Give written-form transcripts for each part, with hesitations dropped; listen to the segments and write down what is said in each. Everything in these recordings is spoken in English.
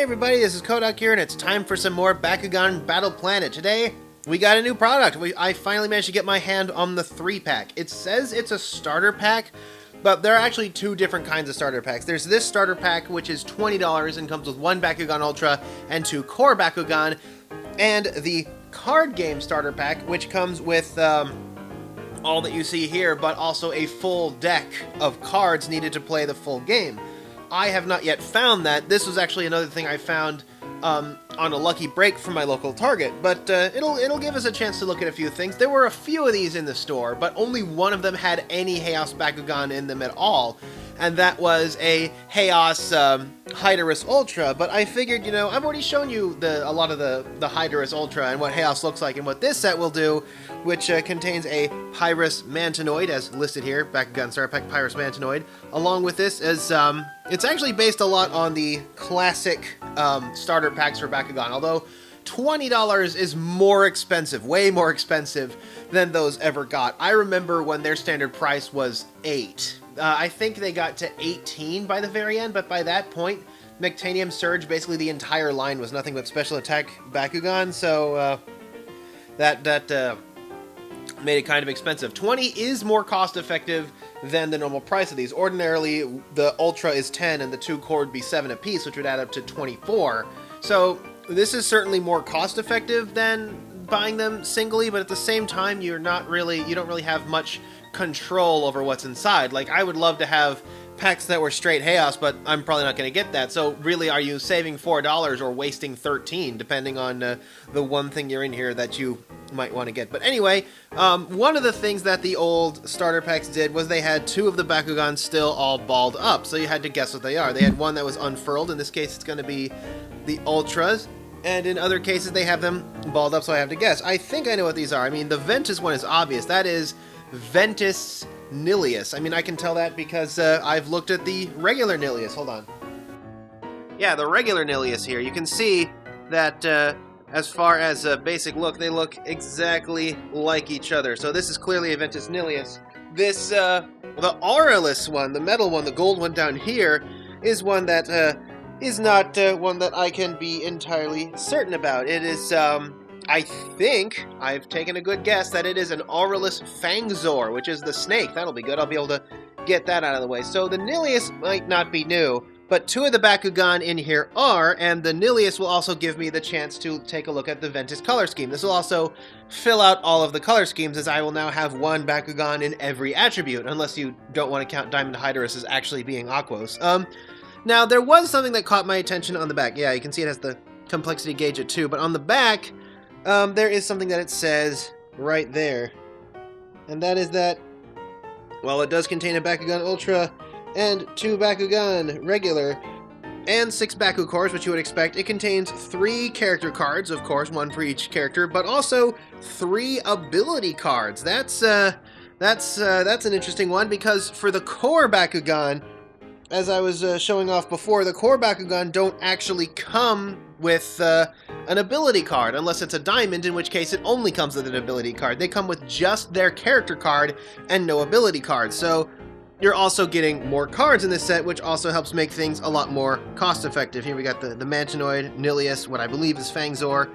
everybody, this is Kodak here, and it's time for some more Bakugan Battle Planet. Today, we got a new product. I finally managed to get my hand on the 3-pack. It says it's a starter pack, but there are actually two different kinds of starter packs. There's this starter pack, which is $20 and comes with 1 Bakugan Ultra and 2 Core Bakugan, and the card game starter pack, which comes with all that you see here, but also a full deck of cards needed to play the full game. I have not yet found that. This was actually another thing I found on a lucky break from my local Target, but it'll give us a chance to look at a few things. There were a few of these in the store, but only one of them had any Chaos Bakugan in them at all, and that was a Chaos Hydorus Ultra. But I figured, you know, I've already shown you a lot of the Hydorus Ultra and what Chaos looks like, and what this set will do, which contains a Pyrus Manta Noid, as listed here, Bakugan Starter Pack Pyrus Manta Noid. Along with this is, it's actually based a lot on the classic starter packs for Bakugan, although $20 is more expensive, way more expensive than those ever got. I remember when their standard price was $8. I think they got to $18 by the very end, but by that point, Mectanium Surge, basically the entire line was nothing but special attack Bakugan, so that made it kind of expensive. $20 is more cost effective than the normal price of these. Ordinarily, the Ultra is $10 and the 2 Core would be $7 a piece, which would add up to $24. So this is certainly more cost effective than buying them singly, but at the same time, you don't really have much control over what's inside. Like, I would love to have packs that were straight Chaos, but I'm probably not going to get that. So really, are you saving $4 or wasting $13, depending on the one thing you're in here that you might want to get? But anyway, one of the things that the old starter packs did was they had 2 of the Bakugan still all balled up, so you had to guess what they are. They had one that was unfurled. In this case, it's going to be the Ultras, and in other cases, they have them balled up, so I have to guess. I think I know what these are. I mean, the Ventus one is obvious. That is Ventus Neleus. I mean, I can tell that because I've looked at the regular Nillious. Hold on. Yeah, the regular Nillious here. You can see that as far as a basic look, they look exactly like each other. So this is clearly a Ventus Neleus. This, the Aurelus one, the metal one, the gold one down here, is one that is not one that I can be entirely certain about. It is, I think I've taken a good guess that it is an Aurelus Fangsaur, which is the snake. That'll be good. I'll be able to get that out of the way. So the Nillious might not be new, but 2 of the Bakugan in here are, and the Nillious will also give me the chance to take a look at the Ventus color scheme. This will also fill out all of the color schemes, as I will now have 1 Bakugan in every attribute, unless you don't want to count Diamond Hydorus as actually being Aquos. Now, there was something that caught my attention on the back. Yeah, you can see it has the complexity gauge at 2, but on the back, there is something that it says right there. And that is that, well, it does contain a Bakugan Ultra and 2 Bakugan Regular and 6 Baku Cores, which you would expect. It contains 3 character cards, of course, 1 for each character, but also 3 ability cards. That's an interesting one, because for the Core Bakugan, as I was showing off before, the Core Bakugan don't actually come with an ability card, unless it's a diamond, in which case it only comes with an ability card. They come with just their character card and no ability card. So you're also getting more cards in this set, which also helps make things a lot more cost-effective. Here we got the Mantonoid, Nillious, what I believe is Fangzor.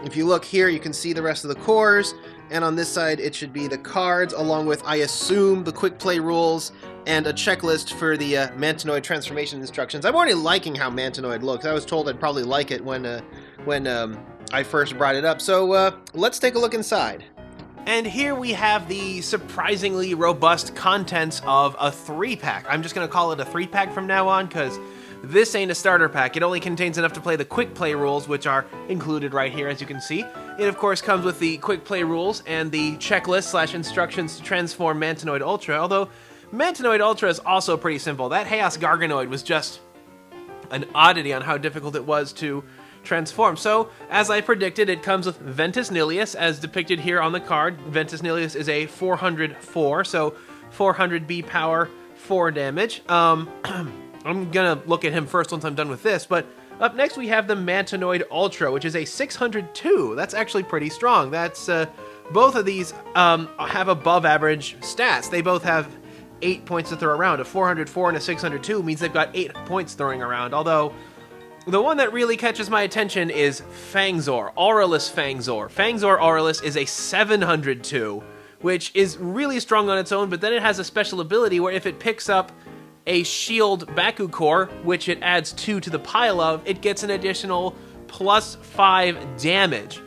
If you look here, you can see the rest of the cores, and on this side it should be the cards, along with, I assume, the quick play rules and a checklist for the Mantonoid transformation instructions. I'm already liking how Mantonoid looks. I was told I'd probably like it when I first brought it up, so let's take a look inside. And here we have the surprisingly robust contents of a 3-pack. I'm just going to call it a 3-pack from now on, because this ain't a starter pack. It only contains enough to play the quick play rules, which are included right here, as you can see. It, of course, comes with the quick play rules and the checklist / instructions to transform Mantonoid Ultra, although Mantonoid Ultra is also pretty simple. That Chaos Garganoid was just an oddity on how difficult it was to transform. So, as I predicted, it comes with Ventus Neleus, as depicted here on the card. Ventus Neleus is a 404, so 400 B power, 4 damage. I'm gonna look at him first once I'm done with this, but up next we have the Mantonoid Ultra, which is a 602. That's actually pretty strong. That's both of these have above average stats. They both have 8 points to throw around. A 404 and a 602 means they've got 8 points throwing around, although The one that really catches my attention is Fangzor, Aurelus Fangsaur. Fangzor Aurelus is a 702, which is really strong on its own, but then it has a special ability where if it picks up a shield Baku core, which it adds 2 to the pile of, it gets an additional +5 damage.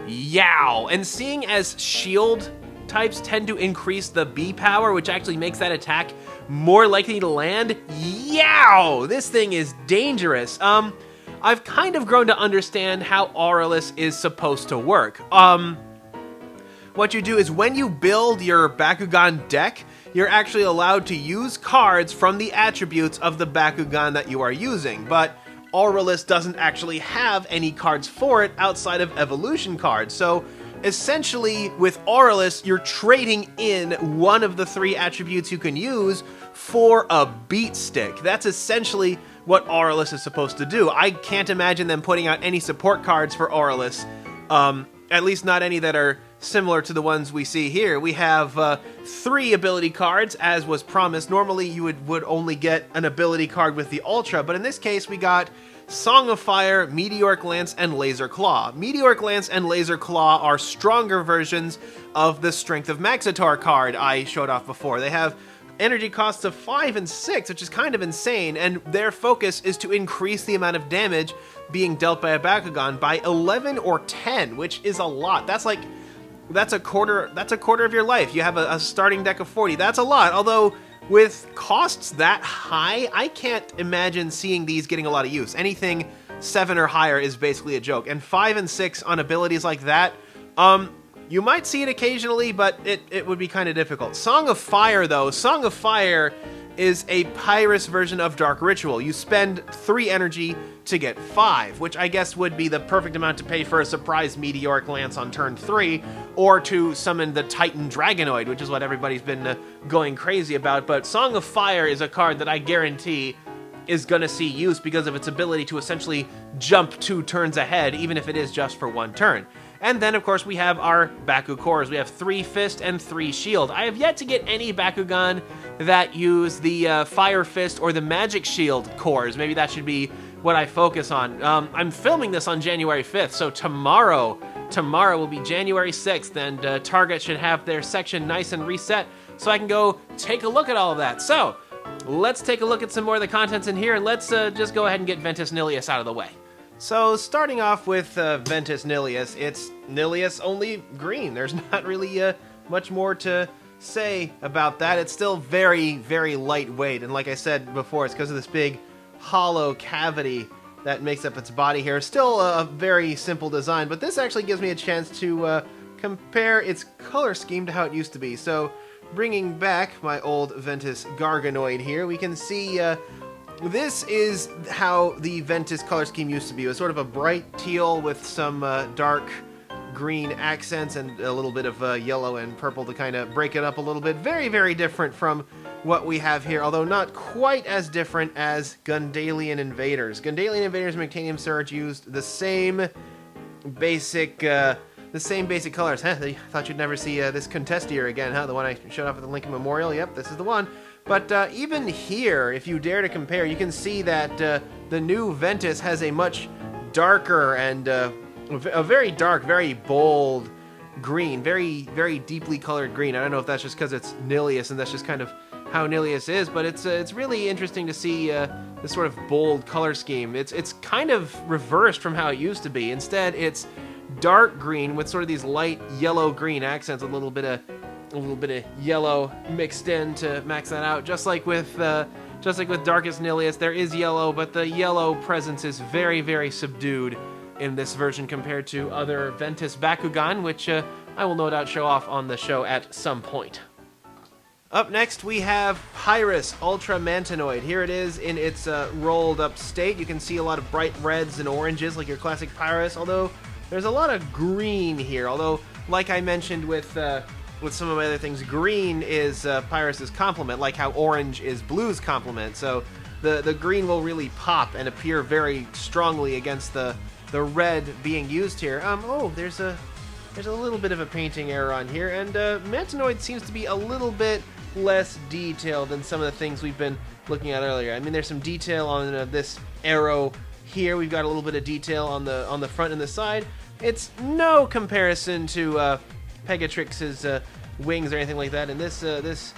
Yow! And seeing as shield types tend to increase the B power, which actually makes that attack more likely to land, yow! This thing is dangerous. I've kind of grown to understand how Aurelus is supposed to work. What you do is when you build your Bakugan deck, you're actually allowed to use cards from the attributes of the Bakugan that you are using, but Aurelus doesn't actually have any cards for it outside of evolution cards. So essentially with Aurelus, you're trading in one of the 3 attributes you can use for a beat stick. That's essentially what Aurelus is supposed to do. I can't imagine them putting out any support cards for Aurelus, at least not any that are similar to the ones we see here. We have 3 ability cards, as was promised. Normally you would only get an ability card with the Ultra, but in this case we got Song of Fire, Meteoric Lance, and Laser Claw. Meteoric Lance and Laser Claw are stronger versions of the Strength of Maxitor card I showed off before. They have energy costs of 5 and 6, which is kind of insane, and their focus is to increase the amount of damage being dealt by a Bakugan by 11 or 10, which is a lot. That's a quarter of your life. You have a starting deck of 40. That's a lot, although with costs that high, I can't imagine seeing these getting a lot of use. Anything 7 or higher is basically a joke, and 5 and 6 on abilities like that, you might see it occasionally, but it would be kind of difficult. Song of Fire, though. Song of Fire is a Pyrus version of Dark Ritual. You spend 3 energy to get 5, which I guess would be the perfect amount to pay for a surprise Meteoric Lance on turn 3, or to summon the Titan Dragonoid, which is what everybody's been going crazy about. But Song of Fire is a card that I guarantee is going to see use because of its ability to essentially jump 2 turns ahead, even if it is just for 1 turn. And then, of course, we have our Baku cores. We have 3 Fist and 3 Shield. I have yet to get any Bakugan that use the Fire Fist or the Magic Shield cores. Maybe that should be what I focus on. I'm filming this on January 5th, so tomorrow will be January 6th, and Target should have their section nice and reset, so I can go take a look at all of that. So, let's take a look at some more of the contents in here, and let's just go ahead and get Ventus Neleus out of the way. So, starting off with Ventus Neleus, it's Nillious, only green. There's not really much more to say about that. It's still very, very lightweight, and like I said before, it's because of this big hollow cavity that makes up its body here. Still a very simple design, but this actually gives me a chance to compare its color scheme to how it used to be. So, bringing back my old Ventus Garganoid here, we can see this is how the Ventus color scheme used to be. It was sort of a bright teal with some dark green accents and a little bit of yellow and purple to kind of break it up a little bit. Very, very different from what we have here, although not quite as different as Gundalian Invaders. Gundalian Invaders and Mectanium Surge used the same basic colors. Huh? I thought you'd never see this Contestier again, huh? The one I showed off at the Lincoln Memorial. Yep, this is the one. But even here, if you dare to compare, you can see that the new Ventus has a much darker and a very dark, very bold green, very, very deeply colored green. I don't know if that's just because it's Nillious and that's just kind of how Nillious is, but it's really interesting to see this sort of bold color scheme. It's kind of reversed from how it used to be. Instead, it's dark green with sort of these light yellow-green accents, a little bit of yellow mixed in to max that out. Just like with Darkest Nillious, there is yellow, but the yellow presence is very, very subdued in this version compared to other Ventus Bakugan, which I will no doubt show off on the show at some point. Up next, we have Pyrus Ultra Manta Noid. Here it is in its rolled up state. You can see a lot of bright reds and oranges like your classic Pyrus, although there's a lot of green here. Although, like I mentioned with some of my other things, green is Pyrus's complement, like how orange is blue's complement. So the green will really pop and appear very strongly against the red being used here. There's a little bit of a painting error on here, and Mantonoid seems to be a little bit less detailed than some of the things we've been looking at earlier. I mean, there's some detail on this arrow here we've got a little bit of detail on the front and the side. It's no comparison to Pegatrix's wings or anything like that. And this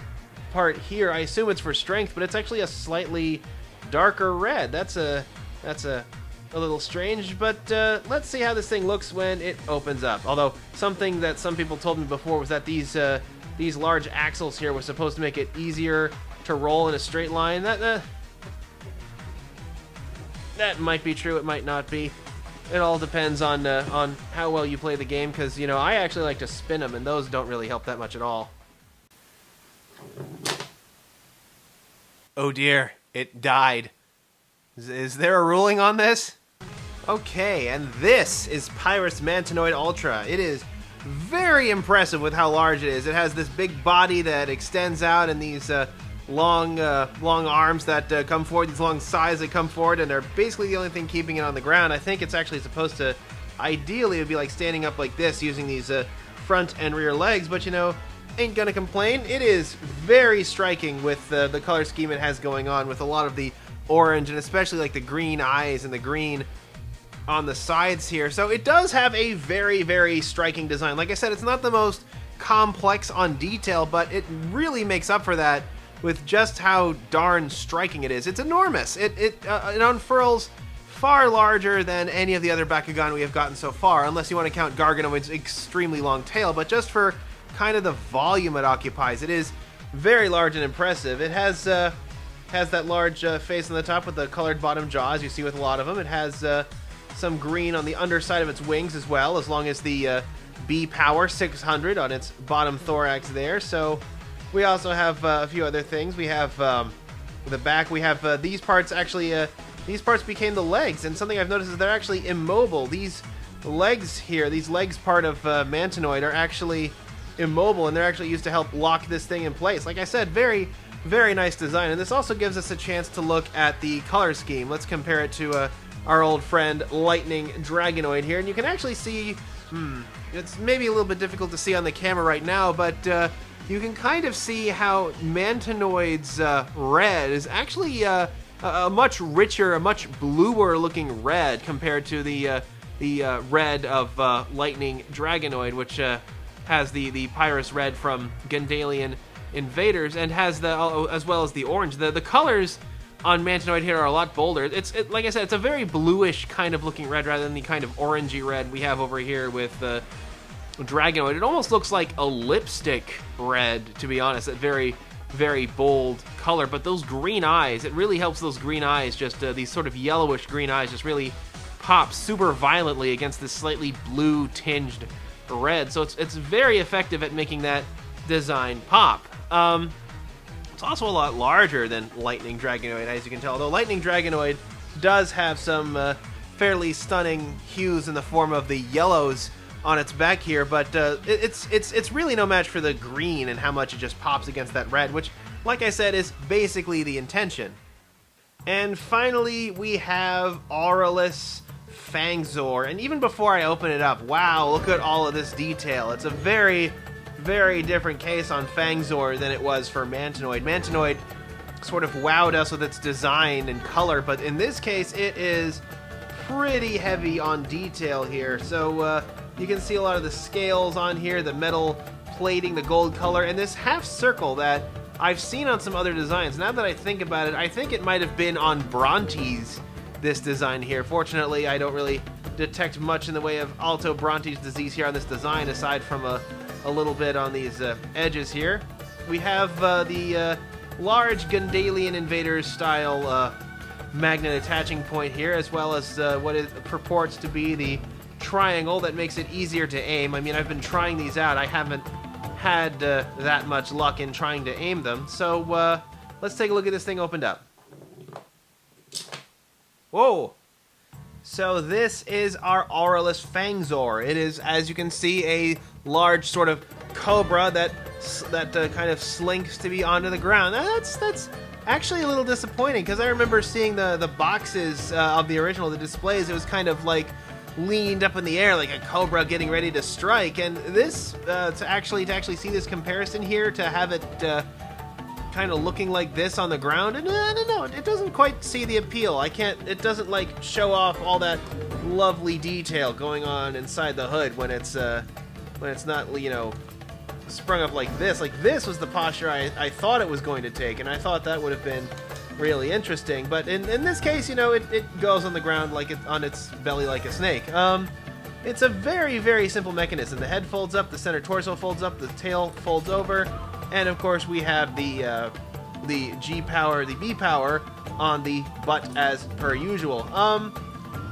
part here, I assume it's for strength, but it's actually a slightly darker red. That's a little strange, but let's see how this thing looks when it opens up. Although something that some people told me before was that these large axles here were supposed to make it easier to roll in a straight line. That might be true. It might not be. It all depends on how well you play the game, because, you know, I actually like to spin them, and those don't really help that much at all. Oh dear, it died. Is there a ruling on this? Okay, and this is Pyrus Manta Noid Ultra. It is very impressive with how large it is. It has this big body that extends out, and these long arms that come forward, these long sides that come forward, and are basically the only thing keeping it on the ground. I think it's actually supposed to, ideally, it would be like standing up like this, using these front and rear legs, but, you know, ain't gonna complain. It is very striking with the color scheme it has going on, with a lot of the orange, and especially like the green eyes and the green on the sides here. So it does have a very, very striking design. Like I said, it's not the most complex on detail, but it really makes up for that with just how darn striking it is. It's enormous. It unfurls far larger than any of the other Bakugan we have gotten so far, unless you want to count Garganoid's extremely long tail. But just for kind of the volume it occupies, it is very large and impressive. It has that large face on the top with the colored bottom jaws you see with a lot of them. It has some green on the underside of its wings as well, as long as the B Power 600 on its bottom thorax there. So we also have a few other things. We have the back. We have these parts. Actually, these parts became the legs, and something I've noticed is they're actually immobile. These legs here, these legs part of Mantonoid, are actually immobile, and they're actually used to help lock this thing in place. Like I said, very, very nice design, and this also gives us a chance to look at the color scheme. Let's compare it to our old friend Lightning Dragonoid here, and you can actually see, it's maybe a little bit difficult to see on the camera right now, but you can kind of see how Mantonoid's red is actually a much richer, a much bluer looking red compared to the red of Lightning Dragonoid, which has the Pyrus red from Gundalian Invaders, and has as well as the orange. The colors on Mantonoid here are a lot bolder. Like I said, it's a very bluish kind of looking red rather than the kind of orangey red we have over here with Dragonoid. It almost looks like a lipstick red, to be honest. That very, very bold color. But those green eyes, it really helps those green eyes, just these sort of yellowish green eyes, just really pop super violently against this slightly blue tinged red. So it's very effective at making that design pop. It's also a lot larger than Lightning Dragonoid, as you can tell, although Lightning Dragonoid does have some fairly stunning hues in the form of the yellows on its back here, but it's really no match for the green and how much it just pops against that red, which, like I said, is basically the intention. And finally, we have Aurelus Fangsaur, and even before I open it up, wow, look at all of this detail. It's a very, very different case on Fangzor than it was for Mantonoid. Mantonoid sort of wowed us with its design and color, but in this case it is pretty heavy on detail here. So you can see a lot of the scales on here, the metal plating, the gold color, and this half circle that I've seen on some other designs. Now that I think about it, I think it might have been on Bronte's, this design here. Fortunately, I don't really detect much in the way of Alto Bronte's disease here on this design, aside from a little bit on these edges here. We have the large Gundalian Invaders style magnet attaching point here, as well as what it purports to be the triangle that makes it easier to aim. I mean, I've been trying these out. I haven't had that much luck in trying to aim them. So let's take a look at this thing opened up. Whoa! So this is our Aurelus Fangsaur. It is, as you can see, a large sort of cobra that kind of slinks to be onto the ground. That's actually a little disappointing, because I remember seeing the boxes of the original, the displays. It was kind of like leaned up in the air like a cobra getting ready to strike. And this to actually see this comparison here, to have it kind of looking like this on the ground, and I don't know, it doesn't quite see the appeal. It doesn't like show off all that lovely detail going on inside the hood when it's not, you know, sprung up like this. Like, this was the posture I thought it was going to take, and I thought that would have been really interesting. But in this case, you know, it goes on the ground like on its belly like a snake. It's a very, very simple mechanism. The head folds up, the center torso folds up, the tail folds over, and of course we have the G power, the B power on the butt as per usual.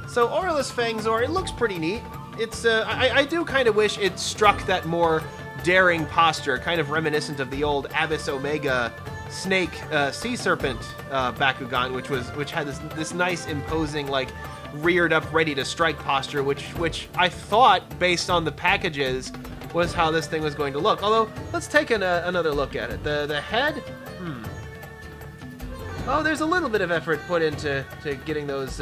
So Aurelus Fangsaur, it looks pretty neat. It's I do kind of wish it struck that more daring posture, kind of reminiscent of the old Abyss Omega snake sea serpent Bakugan, which had this nice imposing, like, reared up ready to strike posture, which I thought, based on the packages, was how this thing was going to look. Although, let's take another look at it. The head, oh, there's a little bit of effort put into getting those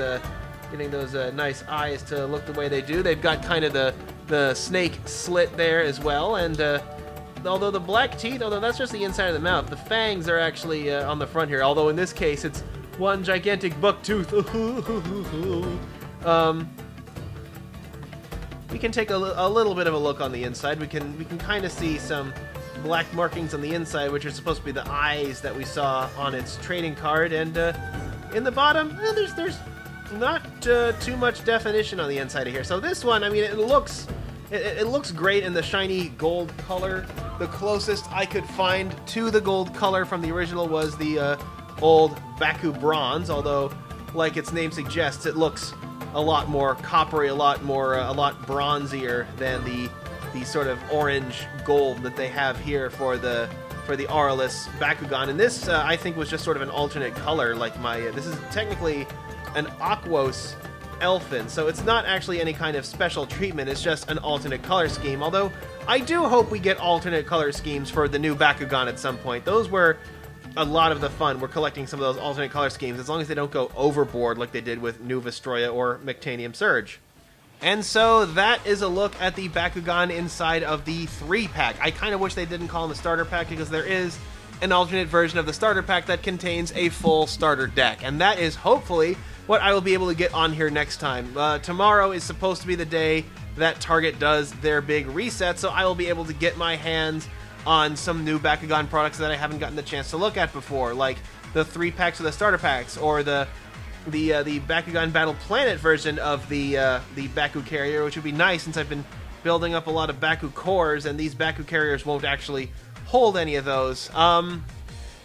nice eyes to look the way they do. They've got kind of the snake slit there as well, and although the black teeth, although that's just the inside of the mouth, the fangs are actually on the front here, although in this case it's one gigantic buck tooth. We can take a little bit of a look on the inside. We can kind of see some black markings on the inside, which are supposed to be the eyes that we saw on its trading card, and in the bottom, there's not too much definition on the inside of here. So this one, I mean, it looks great in the shiny gold color. The closest I could find to the gold color from the original was the old Baku bronze, although, like its name suggests, it looks a lot more coppery, a lot bronzier than the sort of orange gold that they have here for the Aurelus Bakugan. And this, I think, was just sort of an alternate color. Like this is technically an Aquos Elfin, so it's not actually any kind of special treatment, it's just an alternate color scheme. Although, I do hope we get alternate color schemes for the new Bakugan at some point. Those were a lot of the fun. We're collecting some of those alternate color schemes, as long as they don't go overboard like they did with New Vestroia or Mectanium Surge. And so that is a look at the Bakugan inside of the 3-pack. I kind of wish they didn't call them the starter pack, because there is an alternate version of the starter pack that contains a full starter deck, and that is hopefully what I will be able to get on here next time. Tomorrow is supposed to be the day that Target does their big reset, so I will be able to get my hands on some new Bakugan products that I haven't gotten the chance to look at before, like the 3-packs of the starter packs, or the Bakugan Battle Planet version of the Baku Carrier, which would be nice since I've been building up a lot of Baku cores, and these Baku Carriers won't actually hold any of those.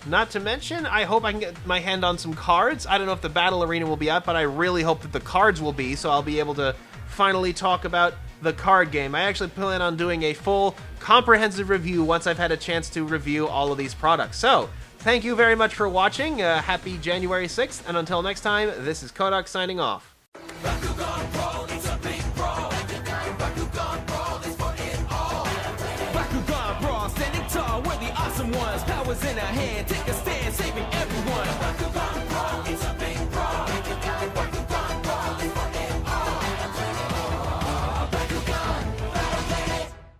Not to mention, I hope I can get my hand on some cards. I don't know if the Battle Arena will be out, but I really hope that the cards will be, so I'll be able to finally talk about the card game. I actually plan on doing a full, comprehensive review once I've had a chance to review all of these products. So, thank you very much for watching. Happy January 6th, and until next time, this is Kodak signing off. Bakugan Brawl, it's a big brawl. Bakugan Brawl is for it all. Bakugan Brawl, standing tall, we're the awesome ones. Powers in our hand, take a step.